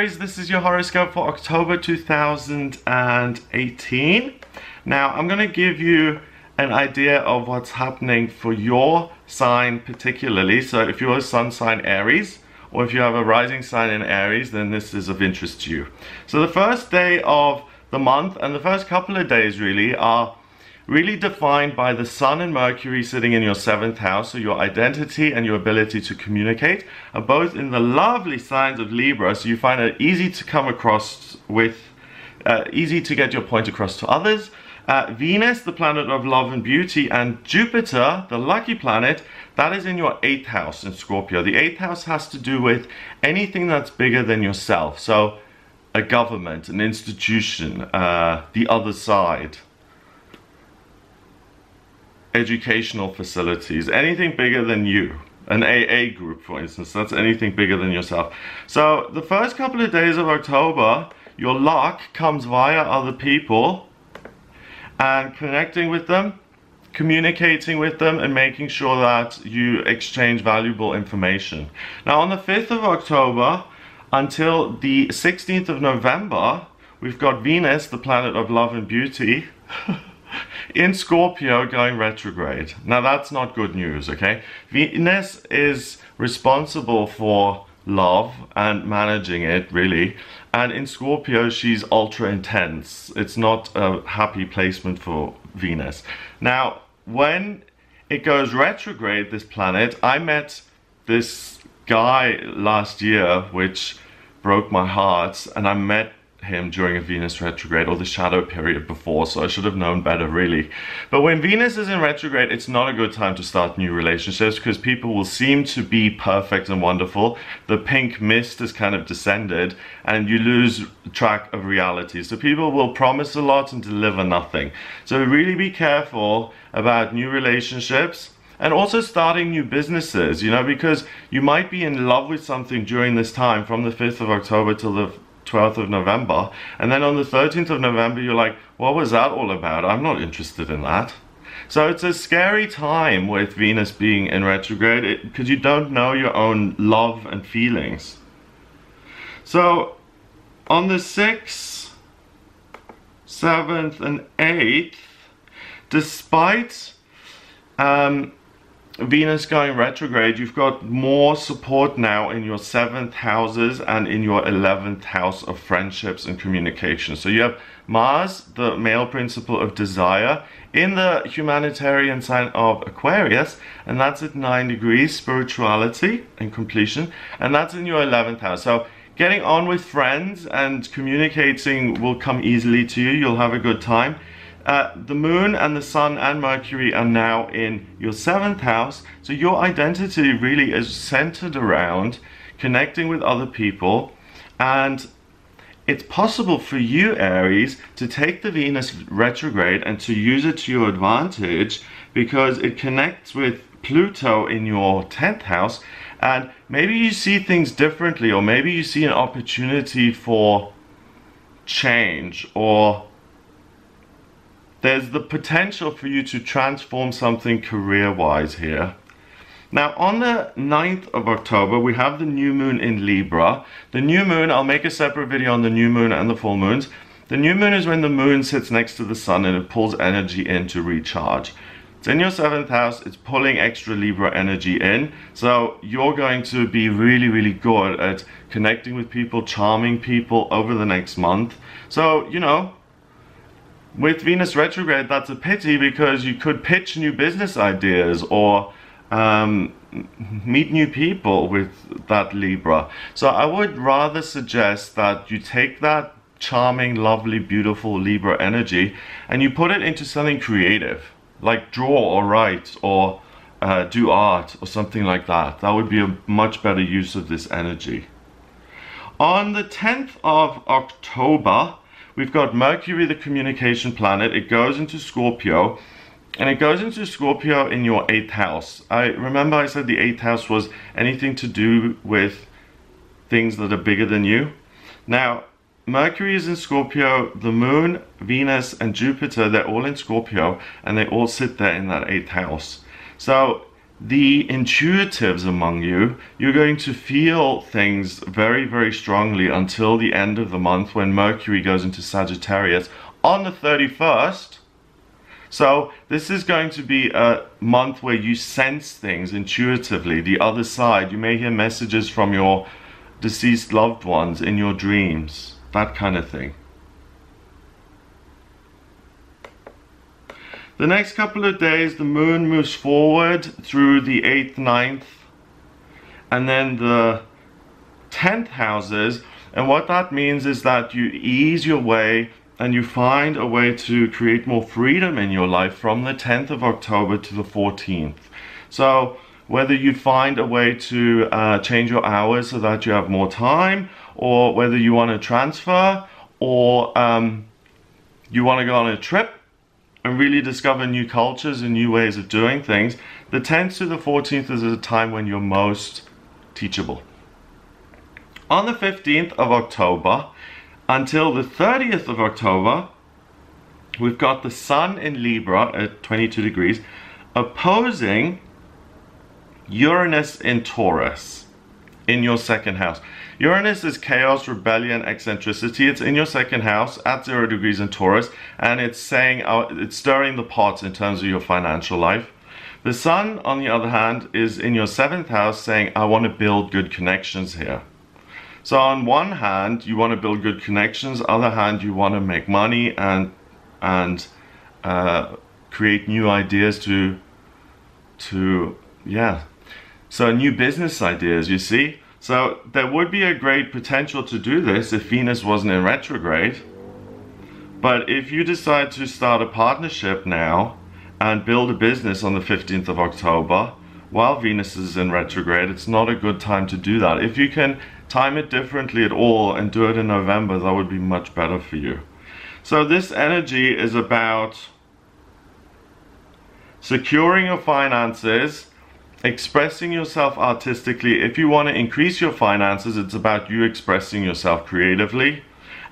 Aries, this is your horoscope for October 2018. Now, I'm going to give you an idea of what's happening for your sign particularly. So if you're a sun sign Aries, or if you have a rising sign in Aries, then this is of interest to you. So the first day of the month, and the first couple of days really, are really defined by the Sun and Mercury sitting in your 7th house. So your identity and your ability to communicate are both in the lovely signs of Libra, so you find it easy to come across with, easy to get your point across to others. Venus, the planet of love and beauty, and Jupiter, the lucky planet, that is in your 8th house in Scorpio. The 8th house has to do with anything that's bigger than yourself. So a government, an institution, the other side, educational facilities, anything bigger than you. An AA group, for instance, that's anything bigger than yourself. So the first couple of days of October, your luck comes via other people and connecting with them, communicating with them, and making sure that you exchange valuable information. Now on the 5th of October until the 16th of November, we've got Venus, the planet of love and beauty, in Scorpio going retrograde. Now that's not good news, okay? Venus is responsible for love and managing it, really. And in Scorpio, she's ultra intense. It's not a happy placement for Venus. Now, when it goes retrograde, this planet, I met this guy last year, which broke my heart, and I met him during a Venus retrograde, or the shadow period before, so I should have known better really. But when Venus is in retrograde, it's not a good time to start new relationships because people will seem to be perfect and wonderful. The pink mist has kind of descended and you lose track of reality. So people will promise a lot and deliver nothing. So really be careful about new relationships and also starting new businesses, you know, because you might be in love with something during this time from the 5th of October till the 12th of November, and then on the 13th of November you're like, what was that all about? I'm not interested in that. So it's a scary time with Venus being in retrograde because you don't know your own love and feelings. So on the 6th, 7th and 8th, despite Venus going retrograde, you've got more support now in your 7th houses and in your 11th house of friendships and communication. So you have Mars, the male principle of desire, in the humanitarian sign of Aquarius, and that's at 9 degrees, spirituality and completion, and that's in your 11th house. So getting on with friends and communicating will come easily to you. You'll have a good time. The moon and the sun and Mercury are now in your 7th house, so your identity really is centered around connecting with other people, and it's possible for you, Aries, to take the Venus retrograde and to use it to your advantage because it connects with Pluto in your 10th house, and maybe you see things differently, or maybe you see an opportunity for change, or there's the potential for you to transform something career-wise here. Now on the 9th of October, we have the new moon in Libra. The new moon, I'll make a separate video on the new moon and the full moons. The new moon is when the moon sits next to the sun and it pulls energy in to recharge. It's in your 7th house, it's pulling extra Libra energy in. So you're going to be really, really good at connecting with people, charming people over the next month. So, you know, with Venus retrograde, that's a pity because you could pitch new business ideas or meet new people with that Libra. So I would rather suggest that you take that charming, lovely, beautiful Libra energy and you put it into something creative, like draw or write or do art or something like that. That would be a much better use of this energy. On the 10th of October, we've got Mercury, the communication planet. It goes into Scorpio, and it goes into Scorpio in your 8th house. I remember I said the 8th house was anything to do with things that are bigger than you. Now, Mercury is in Scorpio, the moon, Venus, and Jupiter, they're all in Scorpio, and they all sit there in that 8th house. So the intuitives among you, you're going to feel things very, very strongly until the end of the month when Mercury goes into Sagittarius on the 31st. So this is going to be a month where you sense things intuitively, the other side. You may hear messages from your deceased loved ones in your dreams, that kind of thing. The next couple of days, the moon moves forward through the 8th, 9th, and then the 10th houses. And what that means is that you ease your way and you find a way to create more freedom in your life from the 10th of October to the 14th. So whether you find a way to change your hours so that you have more time, or whether you want to transfer, or you want to go on a trip and really discover new cultures and new ways of doing things, the 10th to the 14th is a time when you're most teachable. On the 15th of October until the 30th of October, we've got the Sun in Libra at 22 degrees opposing Uranus in Taurus in your second house. Uranus is chaos, rebellion, eccentricity. It's in your second house at 0 degrees in Taurus, and it's saying, it's stirring the pot in terms of your financial life. The Sun, on the other hand, is in your 7th house saying, I want to build good connections here. So on one hand, you want to build good connections, other hand, you want to make money and create new ideas so new business ideas, you see. So there would be a great potential to do this if Venus wasn't in retrograde. But if you decide to start a partnership now and build a business on the 15th of October while Venus is in retrograde, it's not a good time to do that. If you can time it differently at all and do it in November, that would be much better for you. So this energy is about securing your finances, expressing yourself artistically. If you want to increase your finances, it's about you expressing yourself creatively,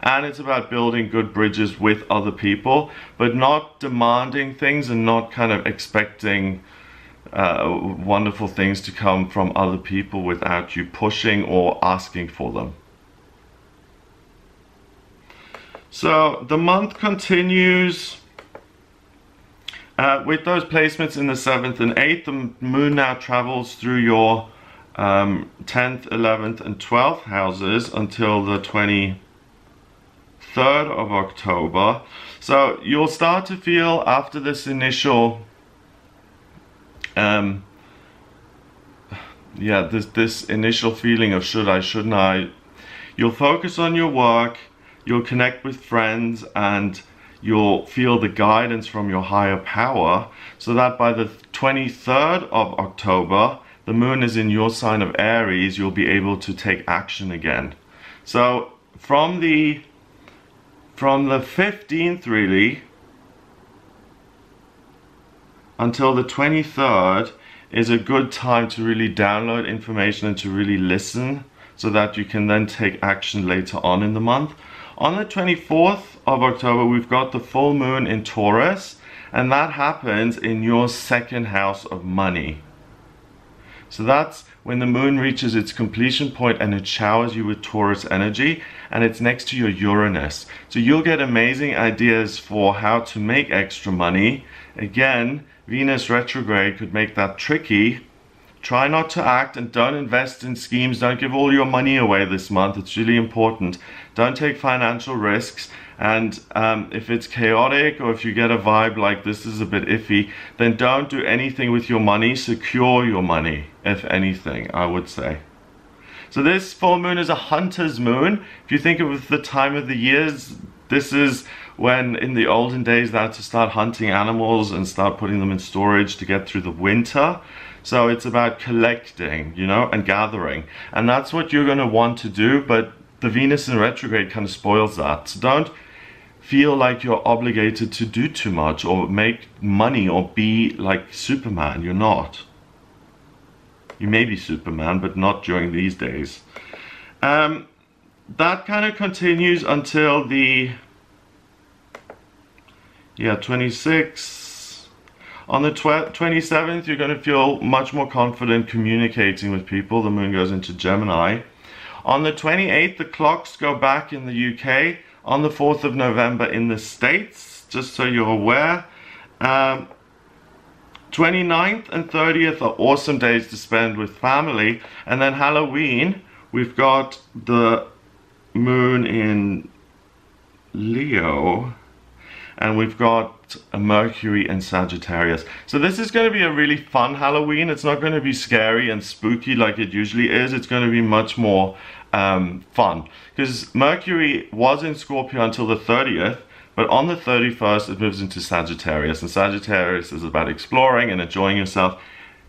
and it's about building good bridges with other people, but not demanding things and not kind of expecting wonderful things to come from other people without you pushing or asking for them. So the month continues with those placements in the 7th and 8th. The moon now travels through your 10th, 11th and 12th houses until the 23rd of October. So you'll start to feel after this initial this initial feeling of should I, shouldn't I, you'll focus on your work, you'll connect with friends, and you'll feel the guidance from your higher power, so that by the 23rd of October, the moon is in your sign of Aries, you'll be able to take action again. So from the 15th really until the 23rd is a good time to really download information and to really listen, so that you can then take action later on in the month. On the 24th of October, we've got the full moon in Taurus, and that happens in your second house of money. So that's when the moon reaches its completion point and it showers you with Taurus energy, and it's next to your Uranus. So you'll get amazing ideas for how to make extra money. Again, Venus retrograde could make that tricky. Try not to act and don't invest in schemes. Don't give all your money away this month. It's really important. Don't take financial risks. And if it's chaotic, or if you get a vibe like this is a bit iffy, then don't do anything with your money. Secure your money, if anything, I would say. So this full moon is a hunter's moon. If you think of the time of the years, this is when in the olden days they had to start hunting animals and start putting them in storage to get through the winter. So it's about collecting, you know, and gathering. And that's what you're going to want to do, but the Venus in retrograde kind of spoils that. So don't feel like you're obligated to do too much or make money or be like Superman. You're not. You may be Superman, but not during these days. That kind of continues until the 26th. On the 27th, you're going to feel much more confident communicating with people. The moon goes into Gemini. On the 28th, the clocks go back in the UK. On the 4th of November in the States, just so you're aware. 29th and 30th are awesome days to spend with family. And then Halloween, we've got the moon in Leo. And we've got a Mercury in Sagittarius. So this is going to be a really fun Halloween. It's not going to be scary and spooky like it usually is. It's going to be much more fun. Because Mercury was in Scorpio until the 30th. But on the 31st, it moves into Sagittarius. And Sagittarius is about exploring and enjoying yourself.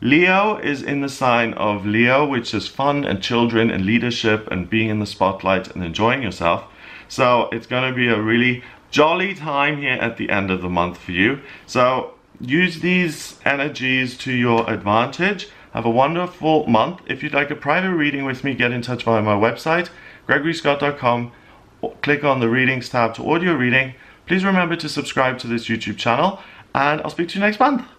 Leo is in the sign of Leo, which is fun and children and leadership and being in the spotlight and enjoying yourself. So it's going to be a really jolly time here at the end of the month for you. So use these energies to your advantage. Have a wonderful month. If you'd like a private reading with me, get in touch via my website, gregoryscott.com. Click on the readings tab to audio reading. Please remember to subscribe to this YouTube channel, and I'll speak to you next month.